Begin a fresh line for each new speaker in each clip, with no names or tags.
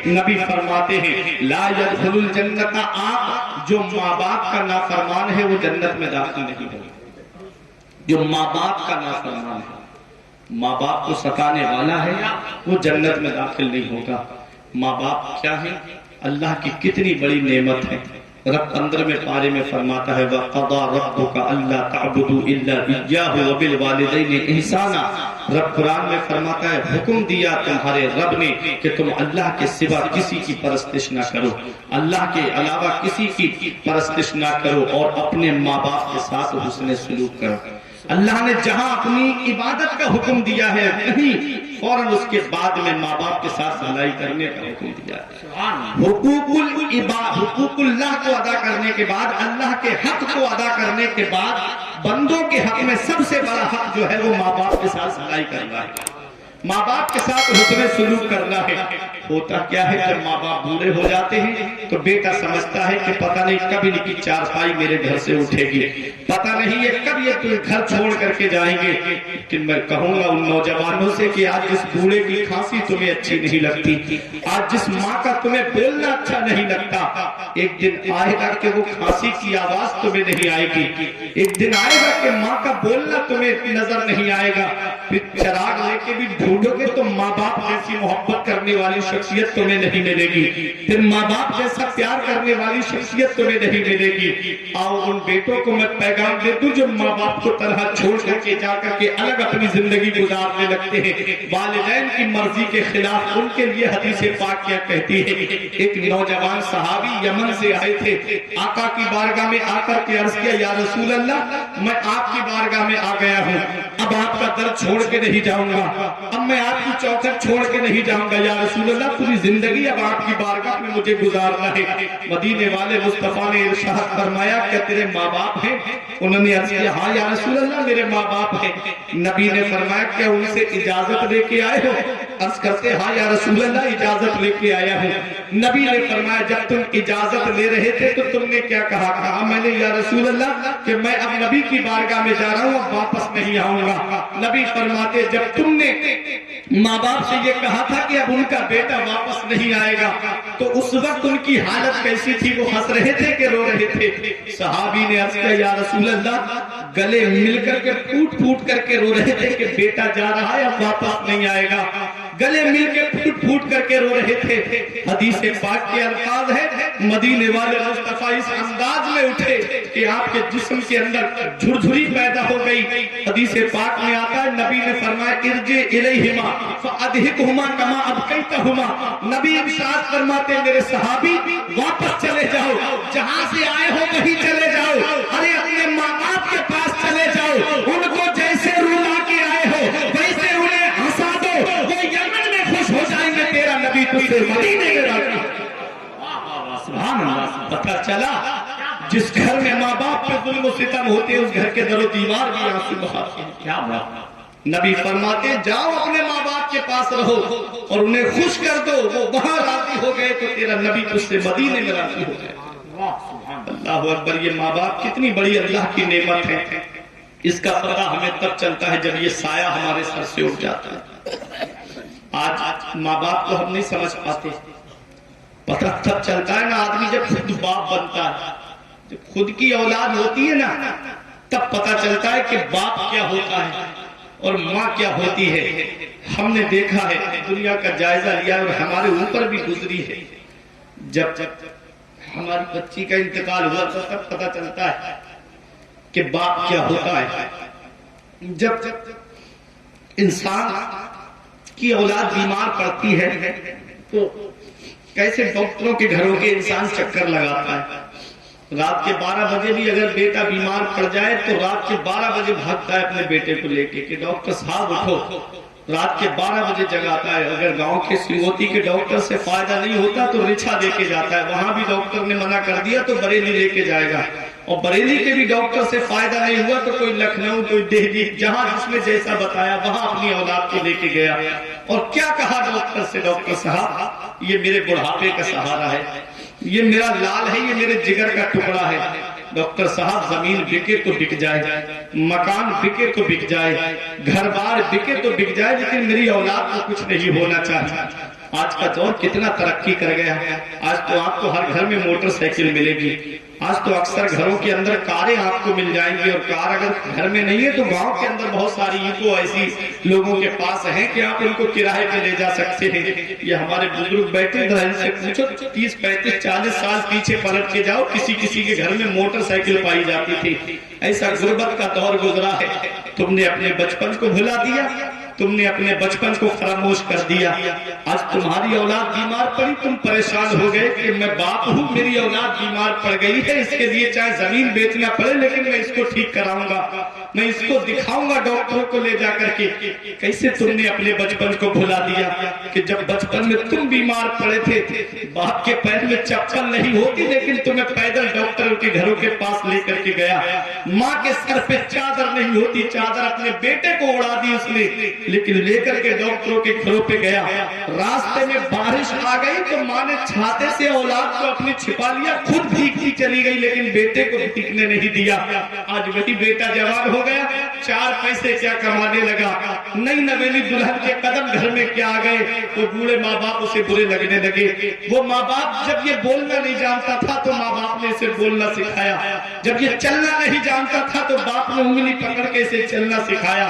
نبی فرماتے ہیں لا يدخل الجنت، آپ جو ماں باپ کا نافرمان ہے وہ جنت میں داخل نہیں ہوگا۔ جو ماں باپ کا نافرمان ہے، ماں باپ کو ستانے والا ہے، وہ جنت میں داخل نہیں ہوگا۔ ماں باپ کیا ہے؟ اللہ کی کتنی بڑی نعمت ہے۔ رب 15ویں پارے میں فرماتا ہے وَقَضَى رَبُّكَ أَلَّا تَعْبُدُوا إِلَّا إِيَّاهُ وَبِالْوَالِدَيْنِ إِحْسَانًا۔ رب قرآن میں فرماتا ہے حکم دیا تمہارے رب نے کہ تم اللہ کے سوا کسی کی پرستش نہ کرو، اللہ کے علاوہ کسی کی پرستش نہ کرو، اور اپنے ماں باپ کے ساتھ حسن سلوک کرو۔ اللہ نے جہاں اپنی عبادت کا حکم دیا ہے کہیں فوراً اس کے بعد میں ماں باپ کے ساتھ بھلائی کرنے کا حکم دیا ہے۔ حقوق اللہ کو ادا کرنے کے بعد، اللہ کے حق کو ادا کرنے کے بعد، بندوں کے حق میں سب سے بڑا حق جو ہے وہ ماں باپ کے ساتھ بھلائی کرنا ہے، ماں باپ کے ساتھ حسن سلوک کرنا ہے۔ ہوتا کیا ہے جب ماں باپ بوڑھے ہو جاتے ہیں تو بیٹا سمجھتا ہے کہ پتہ نہیں کب ان کی چارپائی میرے گھر سے اٹھے گی، پتہ نہیں یہ کب یہ گھر چھوڑ کر کے جائیں گے۔ لیکن میں کہوں گا ان نوجوانوں سے کہ آج جس بوڑھے کی کھانسی تمہیں اچھی نہیں لگتی، آج جس ماں کا تمہیں بولنا اچھا نہیں لگتا، ایک دن آئے گا کہ وہ کھانسی کی آواز تمہیں نہیں آئے گی، ایک دن آئے گا کہ ماں کا بولنا تمہیں نظر نہیں آئے گا۔ پھر چراغ لے کے بھی ڈھونڈو گے تو ماں باپ جیسی محبت کرنے والی شخصیت تمہیں نہیں ملے گی، پھر ماں باپ جیسا پیار کرنے والی شخصیت تمہیں نہیں ملے گی۔ آؤ ان بیٹوں کو میں پیغام دے دوں جو ماں باپ کو طرح چھوڑ کر کے جا کر کے الگ اپنی زندگی گزارنے لگتے ہیں والدین کی مرضی کے خلاف، ان کے لیے حدیث پاک کیا کہتی ہے۔ ایک نوجوان صحابی یمن سے آئے تھے، آقا کی بارگاہ میں آ کر کے عرض کیا یا رسول اللہ میں آپ کی بارگاہ میں آ گیا ہوں، اب آپ کا در چھوڑ کے نہیں جاؤں گا، اب میں آپ کی چوکھٹ چھوڑ کے نہیں جاؤں گا، یا رسول اللہ پوری زندگی اب آپ کی بارگاہ میں مجھے گزارنا ہے۔ مدینے والے مصطفیٰ نے ارشاد فرمایا کیا تیرے ماں باپ ہیں؟ انہوں نے عرض کیا ہاں یا رسول اللہ میرے ماں باپ ہیں۔ نبی نے فرمایا کیا ان سے اجازت لے کے آئے ہو؟ عرض کرتے ہاں یا رسول اللہ اجازت لے کے آیا ہوں۔ نبی نے فرمایا جب تم اجازت لے رہے تھے تو تم نے کیا کہا؟ کہا میں نے یا رسول اللہ کہ میں اب نبی کی بارگاہ میں جا رہا ہوں، اب واپس نہیں آؤں گا۔ نبی فرماتے جب تم نے ماں باپ سے یہ کہا تھا کہ اب ان کا بیٹا واپس نہیں آئے گا تو اس وقت ان کی حالت کیسی تھی؟ وہ ہنس رہے تھے کہ رو رہے تھے؟ صحابی نے عرض کیا یا رسول اللہ گلے مل کر کے پھوٹ پھوٹ کر کے رو رہے تھے کہ بیٹا جا رہا ہے اب واپس نہیں آئے گا، گلے مل کے پھوٹ پھوٹ کر کے رو رہے تھے۔ حدیث پاک کے الفاظ ہے مدینے والے مصطفیٰ اس انداز میں اٹھے کہ آپ کے جسم کے اندر جھرجھری پیدا ہو گئی۔ حدیث پاک میں آتا ہے نبی نے فرمایا ارجع الیہما فادھکہما کما ابکیتہما، نبی ارشاد فرماتے میرے صحابی واپس چلے جاؤ، جہاں سے آئے ہو وہیں چلے جاؤ، ارے اپنے ماں باپ کے پاس چلے جاؤ، ان کو جیسے رولا کے آئے ہو ویسے انہیں ہنسا دو، وہ یمن میں خوش ہو جائیں گے، تیرا نبی تجھ سے مدینے میں رہتا۔ سبحان اللہ۔ پتہ چلا جس گھر میں ماں باپ پہ ظلم و ستم ہوتے اس گھر کے در و دیوار بھی آنسو بہاتے ہیں۔ کیا بات! نبی فرماتے جاؤ اپنے ماں باپ کے پاس رہو اور انہیں خوش کر دو، وہ وہاں راضی ہو گئے تو تیرا نبی تجھ سے مدینے میں راضی ہو گئے۔ اللہ اکبر! یہ ماں باپ کتنی بڑی اللہ کی نعمت ہے، اس کا پتہ ہمیں تب چلتا ہے جب یہ سایہ ہمارے سر سے اٹھ جاتا ہے۔ آج ماں باپ کو ہم نہیں سمجھ پاتے، پتہ تب چلتا ہے نا آدمی جب خود باپ بنتا ہے، جب خود کی اولاد ہوتی ہے نا تب پتہ چلتا ہے کہ باپ کیا ہوتا ہے اور ماں کیا ہوتی ہے۔ ہم نے دیکھا ہے، دنیا کا جائزہ لیا اور ہمارے اوپر بھی گزری ہے، جب ہماری بچی کا انتقال ہوا تو تب پتہ چلتا ہے کہ باپ کیا ہوتا ہے۔ جب انسان کی اولاد بیمار پڑتی ہے تو کیسے ڈاکٹروں کے گھروں کے انسان چکر لگاتا ہے، رات کے 12 بجے بھی اگر بیٹا بیمار پڑ جائے تو رات کے 12 بجے بھاگتا ہے اپنے بیٹے کو لے کے کہ ڈاکٹر صاحب اٹھو، رات کے 12 بجے جگاتا ہے۔ اگر گاؤں کے سنگوتی کے ڈاکٹر سے فائدہ نہیں ہوتا تو رچھا دے کے جاتا ہے، وہاں بھی ڈاکٹر نے منع کر دیا تو بریلی لے کے جائے گا، اور بریلی کے بھی ڈاکٹر سے فائدہ نہیں ہوا تو کوئی لکھنؤ کوئی دہلی، جہاں جس نے جیسا بتایا وہاں اپنی اولاد کو لے کے گیا، اور کیا کہا ڈاکٹر سے؟ ڈاکٹر صاحب یہ میرے بڑھاپے کا سہارا ہے، یہ میرا لال ہے، یہ میرے جگر کا ٹکڑا ہے۔ ڈاکٹر صاحب زمین بکے تو بک جائے، مکان بکے تو بک جائے، گھر بار بکے تو بک جائے، لیکن میری اولاد کو کچھ نہیں ہونا چاہیے۔ آج کا دور کتنا ترقی کر گیا ہے. آج تو آپ کو ہر گھر میں موٹر سائیکل ملے گی. آج تو اکثر گھروں کے اندر کاریں آپ کو مل جائیں گی, اور کار اگر گھر میں نہیں ہے تو گاؤں کے اندر بہت ساری ایکو ایسی لوگوں کے پاس ہیں کہ آپ ان کو کرائے پہ لے جا سکتے ہیں. یہ ہمارے بزرگ بیٹھے ان سے پوچھو 30 35 40 سال پیچھے پلٹ کے جاؤ, کسی کے گھر میں موٹر سائیکل پائی جاتی تھی. ایسا غربت کا دور گزرا ہے. تم نے اپنے بچپن کو بھلا دیا, تم نے اپنے بچپن کو فراموش کر دیا. آج تمہاری اولاد بیمار پڑی, تم پریشان ہو گئے کہ میں باپ ہوں, میری اولاد بیمار پڑ گئی ہے, اس کے لیے چاہے زمین بیچنا پڑے لیکن میں اس کو ٹھیک کراؤں گا, میں اس کو دکھاؤں گا ڈاکٹروں کو لے جا کر کے. کیسے تم نے اپنے بچپن کو بھلا دیا کہ جب بچپن میں تم بیمار پڑے تھے, باپ کے پیر میں چپل نہیں ہوتی لیکن تمہیں پیدل ڈاکٹروں کے گھروں کے پاس لے کر کے گیا. ماں کے سر پہ چادر نہیں ہوتی, چادر اپنے بیٹے کو اڑا دی اس نے, لیکن لے کر کے ڈاکٹروں کے گھروں پہ گیا. راستے میں بارش آ گئی تو ماں نے چھاتے سے اولاد کو اپنی چھپا لیا, خود بھیگتی چلی گئی لیکن بیٹے کو بھیگنے نہیں دیا. آج وہی بیٹا جوان ہو گیا, 4 پیسے کیا کمانے لگا, نئی نویلی دلہن کے قدم گھر میں کیا آ گئے, وہ بوڑھے ماں باپ اسے برے لگنے لگے. وہ ماں باپ جب یہ بولنا نہیں جانتا تھا تو ماں باپ نے اسے بولنا سکھایا, جب یہ چلنا نہیں جانتا تھا تو باپ نے انگلی پکڑ کے اسے چلنا سکھایا,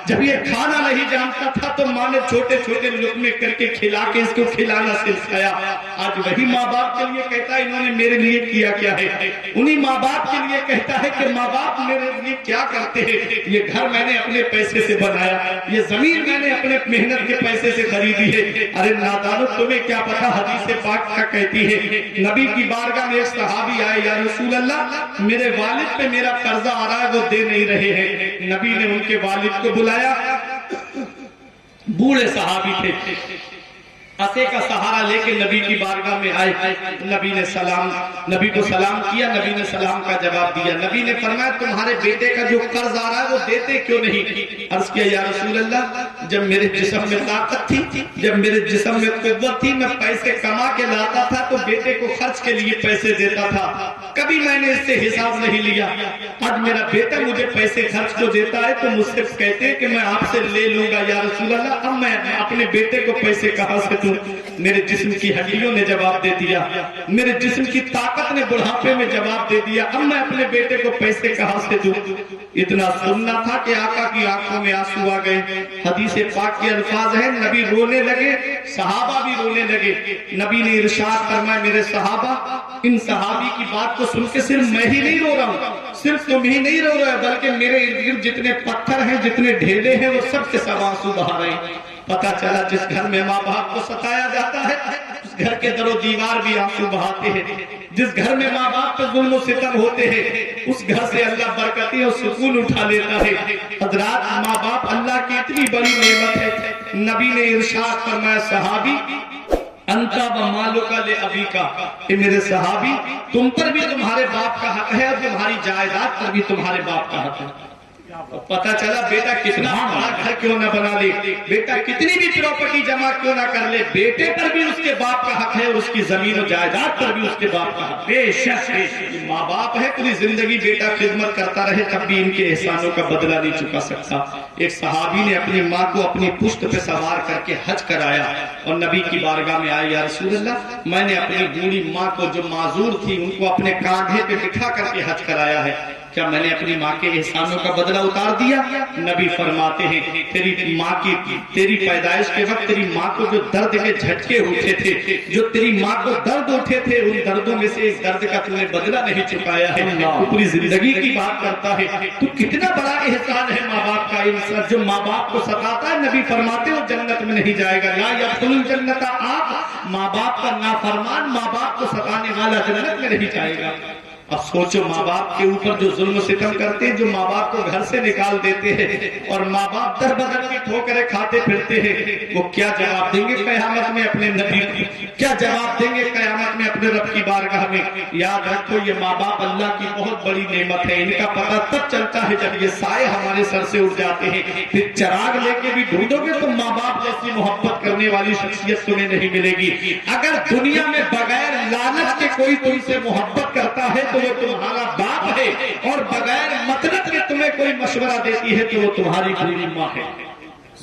جب یہ کھانا نہیں جانتا تھا تو ماں نے چھوٹے چھوٹے لقمے کر کے کھلا کے اس کو کھلانا سکھایا. آج وہی ماں باپ کے لیے کہتا ہے انہوں نے میرے لیے کیا کیا ہے, انہی ماں باپ کے لیے کہتا ہے کہ ماں باپ میرے لیے کیا کرتے ہیں. یہ گھر میں نے اپنے پیسے سے بنایا, یہ زمین میں نے اپنے محنت کے پیسے سے خریدی ہے. ارے نادانو تمہیں کیا پتا حدیث پاک کیا کہتی ہے. نبی کی بارگاہ میں ایک صحابی آئے, یا رسول اللہ میرے والد پہ میرا قرضہ آ رہا ہے, وہ دے نہیں رہے ہیں. نبی نے ان کے والد کو بلایا, بوڑھے صحابی تھے, عصے کا سہارا لے کے نبی کی بارگاہ میں آئے. نبی نے نبی کو سلام کیا, نبی نے سلام کا جواب دیا. نبی نے فرمایا تمہارے بیٹے کا جو قرض آ رہا ہے وہ دیتے کیوں نہیں؟ عرض کیا یا رسول اللہ جب میرے جسم میں طاقت تھی, جب میرے جسم میں قوت تھی, میں پیسے کما کے لاتا تھا تو بیٹے کو خرچ کے لیے پیسے دیتا تھا, کبھی میں نے اس سے حساب نہیں لیا. آج میرا بیٹا مجھے پیسے خرچ کو دیتا ہے تو مجھ سے کہتے ہیں کہ میں آپ سے لے لوں گا یا رسول اللہ, اب میں اپنے بیٹے کو پیسے کہاں سے دوں؟ میرے جسم کی ہڈیوں نے جواب دے دیا, میرے جسم کی طاقت نے بڑھاپے میں جواب دے دیا, اب میں اپنے بیٹے کو پیسے کہاں سے دوں؟ اتنا سننا تھا کہ آقا کی آنکھوں میں آنسو آ گئے. حدیث پاک کے الفاظ ہیں, نبی رونے لگے, صحابہ بھی رونے لگے. نبی نے ارشاد فرمایا میرے صحابہ, ان صحابی کی بات کو سن کے صرف میں ہی نہیں رو رہا ہوں, صرف تم ہی نہیں رو رہے بلکہ میرے ارد گرد جتنے پتھر ہیں, جتنے ڈھیلے ہیں, وہ سب کے سب آنسو بہا رہے ہیں. پتا چلا جس گھر میں ماں باپ کو ستایا جاتا ہے اس گھر کے در و دیوار بھی آنسو بہاتے ہیں. جس گھر میں ماں باپ پہ ظلم و ستم ہوتے ہیں اس گھر سے اللہ برکتیں اور سکون اٹھا لیتا ہے. حضرات ماں باپ اللہ کی اتنی بڑی نعمت ہے. نبی نے ارشاد فرمایا صحابی انتا و مالکا لے ابی کا, کہ میرے صحابی تم پر بھی تمہارے باپ کا حق ہے اور تمہاری جائیداد پر بھی تمہارے باپ کا حق ہے. پتا چلا بیٹا کتنا بڑا گھر کیوں نہ بنا لے, بیٹا کتنی بھی پراپرٹی جمع کیوں نہ کر لے, بیٹے پر بھی اس کے باپ کا حق ہے اور اس کی زمین و جائیداد پر بھی اس کے باپ کا حق. بے شک ماں باپ ہے, پوری زندگی بیٹا خدمت کرتا رہے تب بھی ان کے احسانوں کا بدلہ نہیں چکا سکتا. ایک صحابی نے اپنی ماں کو اپنی پشت پہ سوار کر کے حج کرایا اور نبی کی بارگاہ میں آئے, یا رسول اللہ میں نے اپنی بوڑھی ماں کو جو معذور تھی ان کو اپنے کاندھے پہ بٹھا کر کے حج کرایا ہے, کیا میں نے اپنی ماں کے احسانوں کا بدلہ اتار دیا؟ نبی فرماتے ہیں تیری پیدائش کے وقت تیری ماں کو جو درد کے جھٹکے اٹھے تھے, جو تیری ماں کو درد اٹھے تھے, ان دردوں میں سے ایک درد کا تم نے بدلہ نہیں چکایا ہے. تو پوری زندگی کی بات کرتا ہے, تو کتنا بڑا احسان ہے ماں باپ کا. انسان جو ماں باپ کو ستاتا ہے نبی فرماتے ہو جنت میں نہیں جائے گا. لا يدخل الجنت آپ, ماں باپ کا نافرمان, ماں باپ کو ستانے والا جنت میں نہیں جائے گا. اب سوچو ماں باپ کے اوپر جو ظلم و ستم کرتے ہیں, جو ماں باپ کو گھر سے نکال دیتے ہیں اور ماں باپ در بدر کی ٹھوکریں کھاتے پھرتے ہیں, وہ کیا جواب دیں گے قیامت میں اپنے نبی کو, کیا جواب دیں گے قیامت میں اپنے رب کی بارگاہ میں؟ یاد رکھو یہ ماں باپ اللہ کی بہت بڑی نعمت ہے. ان کا پتہ تب چلتا ہے جب یہ سائے ہمارے سر سے اٹھ جاتے ہیں. پھر چراغ لے کے بھی ڈھونڈو گے تو ماں باپ جیسی محبت کرنے والی شخصیت تمہیں نہیں ملے گی. اگر دنیا میں بغیر لالچ کے کوئی تم سے محبت کرتا ہے تو وہ تمہارا باپ ہے, اور بغیر مطلب کے تمہیں کوئی مشورہ دیتی ہے تو وہ تمہاری بری ماں ہے.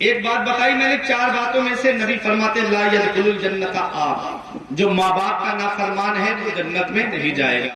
ایک بات بتائی میں نے 4 باتوں میں سے، نبی فرماتے لا یدخل الجنت آب، جو ماں باپ کا نافرمان ہے وہ جنت میں نہیں جائے گا۔